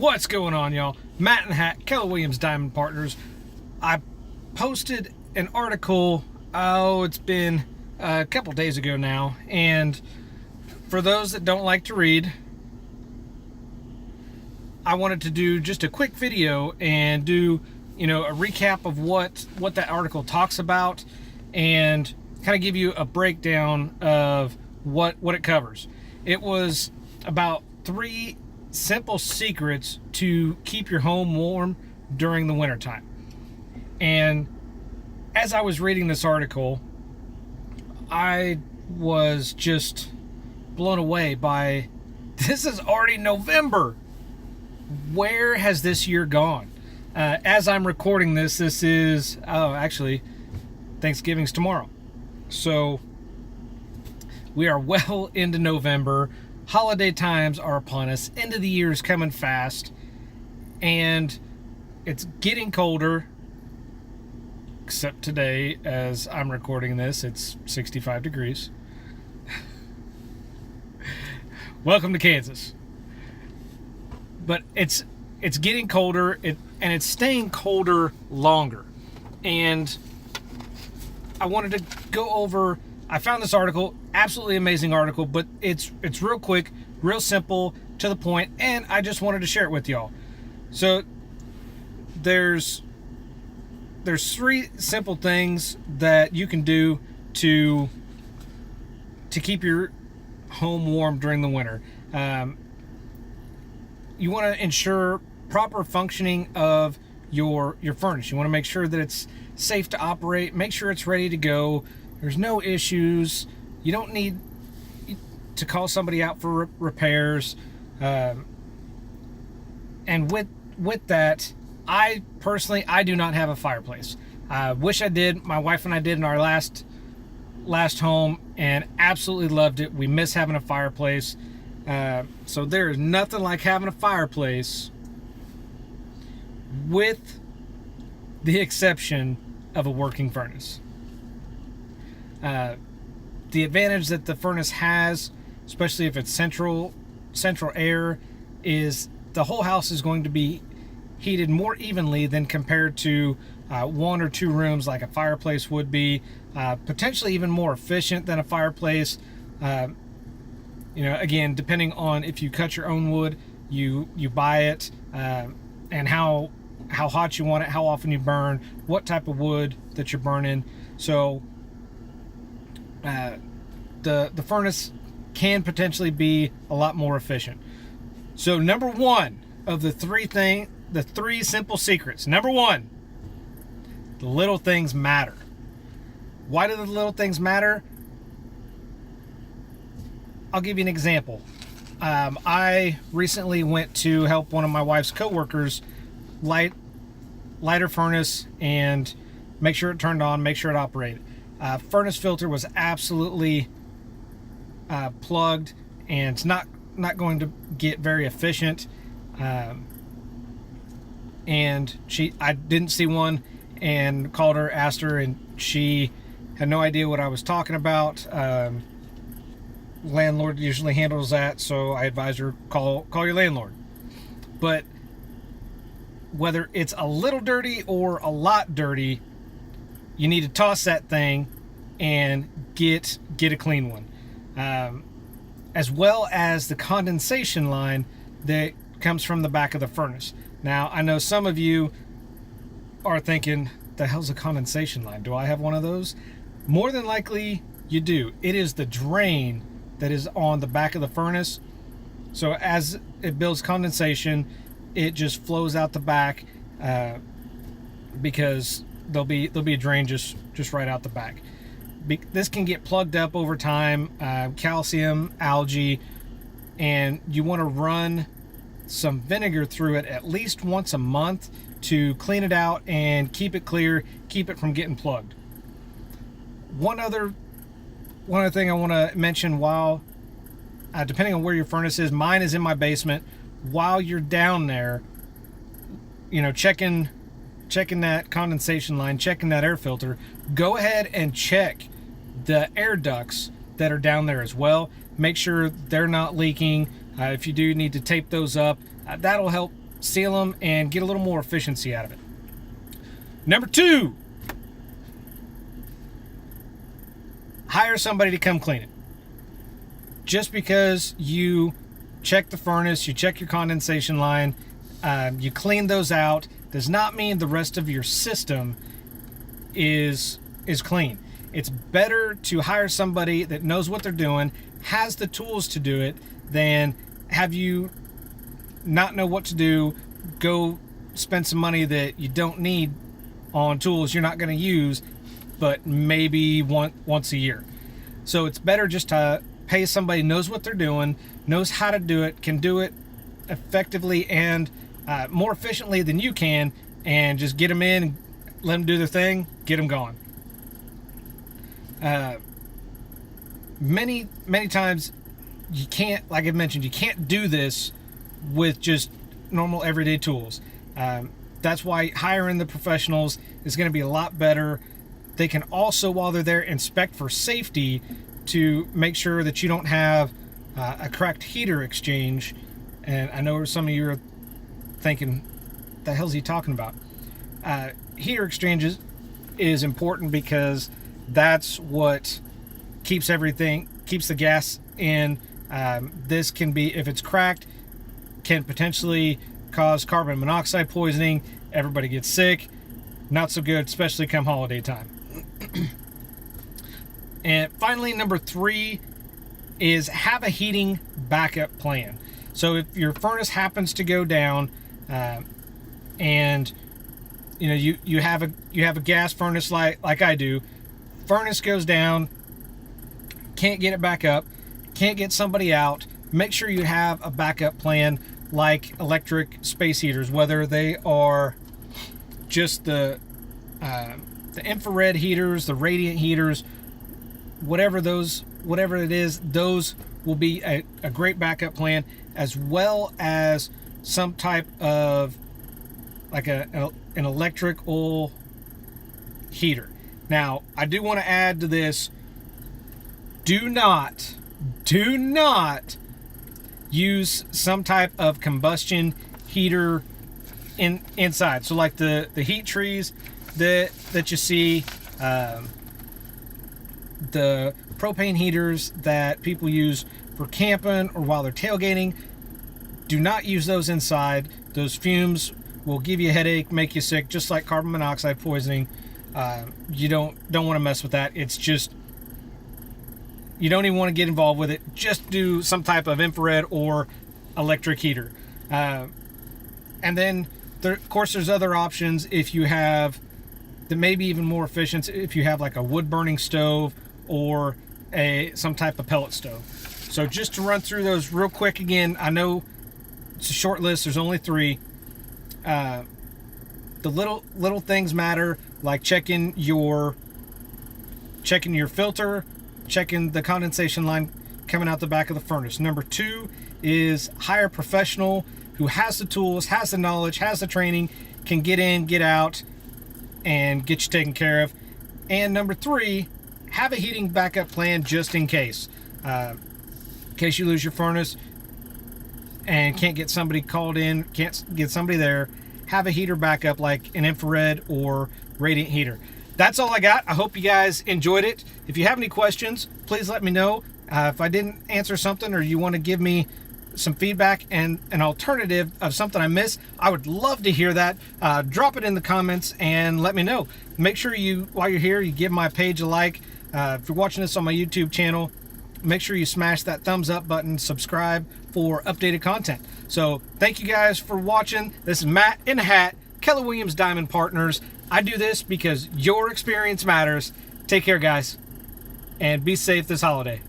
What's going on, y'all? Matt and Hat, Keller Williams Diamond Partners. I posted an article, it's been a couple days ago now, and for those that don't like to read, I wanted to do just a quick video and do, a recap of what that article talks about and kind of give you a breakdown of what it covers. It was about 3 simple secrets to keep your home warm during the wintertime. And as I was reading this article, I was just blown away by, this is already November. Where has this year gone? As I'm recording this is, actually, Thanksgiving's tomorrow. So we are well into November. Holiday times are upon us. End of the year is coming fast. And it's getting colder. Except today, as I'm recording this, it's 65 degrees. Welcome to Kansas. But it's getting colder, and it's staying colder longer. And I wanted to go over, I found this article, absolutely amazing article, but it's real quick, real simple, to the point, and I just wanted to share it with y'all. So there's 3 simple things that you can do to keep your home warm during the winter. You want to ensure proper functioning of your furnace. You want to make sure that it's safe to operate, make sure it's ready to go. There's no issues. You don't need to call somebody out for repairs. And with that, I personally do not have a fireplace. I wish I did. My wife and I did in our last home and absolutely loved it. We miss having a fireplace. So there is nothing like having a fireplace, with the exception of a working furnace. The advantage that the furnace has, especially if it's central air, is the whole house is going to be heated more evenly than compared to 1 or 2 rooms like a fireplace would be. Potentially even more efficient than a fireplace. Again, depending on if you cut your own wood, you buy it, and how hot you want it, how often you burn, what type of wood that you're burning. So the furnace can potentially be a lot more efficient. So number 1 of the 3 simple secrets. Number 1, the little things matter. Why do the little things matter? I'll give you an example. I recently went to help one of my wife's coworkers light her furnace and make sure it turned on, make sure it operated. Furnace filter was absolutely plugged, and it's not going to get very efficient. And I didn't see one, and called her, asked her, and she had no idea what I was talking about. Landlord usually handles that, so I advise her, call your landlord. But whether it's a little dirty or a lot dirty, you need to toss that thing and get a clean one. As well as the condensation line that comes from the back of the furnace. Now, I know some of you are thinking, the hell's a condensation line? Do I have one of those? More than likely you do. It is the drain that is on the back of the furnace. So as it builds condensation, it just flows out the back, because there'll be a drain just right out the back. This can get plugged up over time, calcium, algae, and you want to run some vinegar through it at least once a month to clean it out and keep it clear, keep it from getting plugged. One other thing I want to mention, while depending on where your furnace is, mine is in my basement. While you're down there, checking that condensation line, checking that air filter, go ahead and check the air ducts that are down there as well. Make sure they're not leaking. If you do need to tape those up, that'll help seal them, and get a little more efficiency out of it. Number 2, hire somebody to come clean it. Just because you check the furnace, you check your condensation line, you clean those out, does not mean the rest of your system is clean. It's better to hire somebody that knows what they're doing, has the tools to do it, than have you not know what to do, go spend some money that you don't need on tools you're not going to use, but maybe once a year. So it's better just to pay somebody who knows what they're doing, knows how to do it, can do it effectively and more efficiently than you can, and just get them in, let them do their thing, get them going. Many times you can't, like I mentioned, you can't do this with just normal everyday tools. That's why hiring the professionals is going to be a lot better. They can also, while they're there, inspect for safety to make sure that you don't have a cracked heater exchange. And I know some of you are thinking, the hell's he talking about? Heater exchanges is important because that's what keeps the gas in. This can be, if it's cracked, can potentially cause carbon monoxide poisoning. Everybody gets sick. Not so good, especially come holiday time. And finally, number 3 is have a heating backup plan. So if your furnace happens to go down, and you know you have a gas furnace like I do, furnace goes down, can't get it back up, can't get somebody out, make sure you have a backup plan like electric space heaters, whether they are just the infrared heaters, the radiant heaters, whatever it is, those will be a great backup plan, as well as some type of like an electrical heater. Now, I do want to add to this, do not use some type of combustion heater inside. So like the heat trees that you see, the propane heaters that people use for camping or while they're tailgating, do not use those inside. Those fumes will give you a headache, make you sick, just like carbon monoxide poisoning. You don't want to mess with that. It's just, you don't even want to get involved with it. Just do some type of infrared or electric heater. And then of course there's other options if you have that may be even more efficient, if you have like a wood burning stove or some type of pellet stove. So just to run through those real quick again, I know it's a short list, there's only 3. The little things matter, like checking your filter, checking the condensation line coming out the back of the furnace. Number 2 is hire a professional who has the tools, has the knowledge, has the training, can get in, get out, and get you taken care of. And number 3, have a heating backup plan just in case. In case you lose your furnace and can't get somebody called in, can't get somebody there, have a heater backup like an infrared or radiant heater. That's all I got. I hope you guys enjoyed it. If you have any questions, please let me know. If I didn't answer something or you want to give me some feedback and an alternative of something I missed, I would love to hear that. Drop it in the comments and let me know. Make sure you, while you're here, you give my page a like. If you're watching this on my YouTube channel, make sure you smash that thumbs up button, subscribe for updated content. So thank you guys for watching. This is Matt in the Hat, Keller Williams Diamond Partners. I do this because your experience matters. Take care, guys, and be safe this holiday.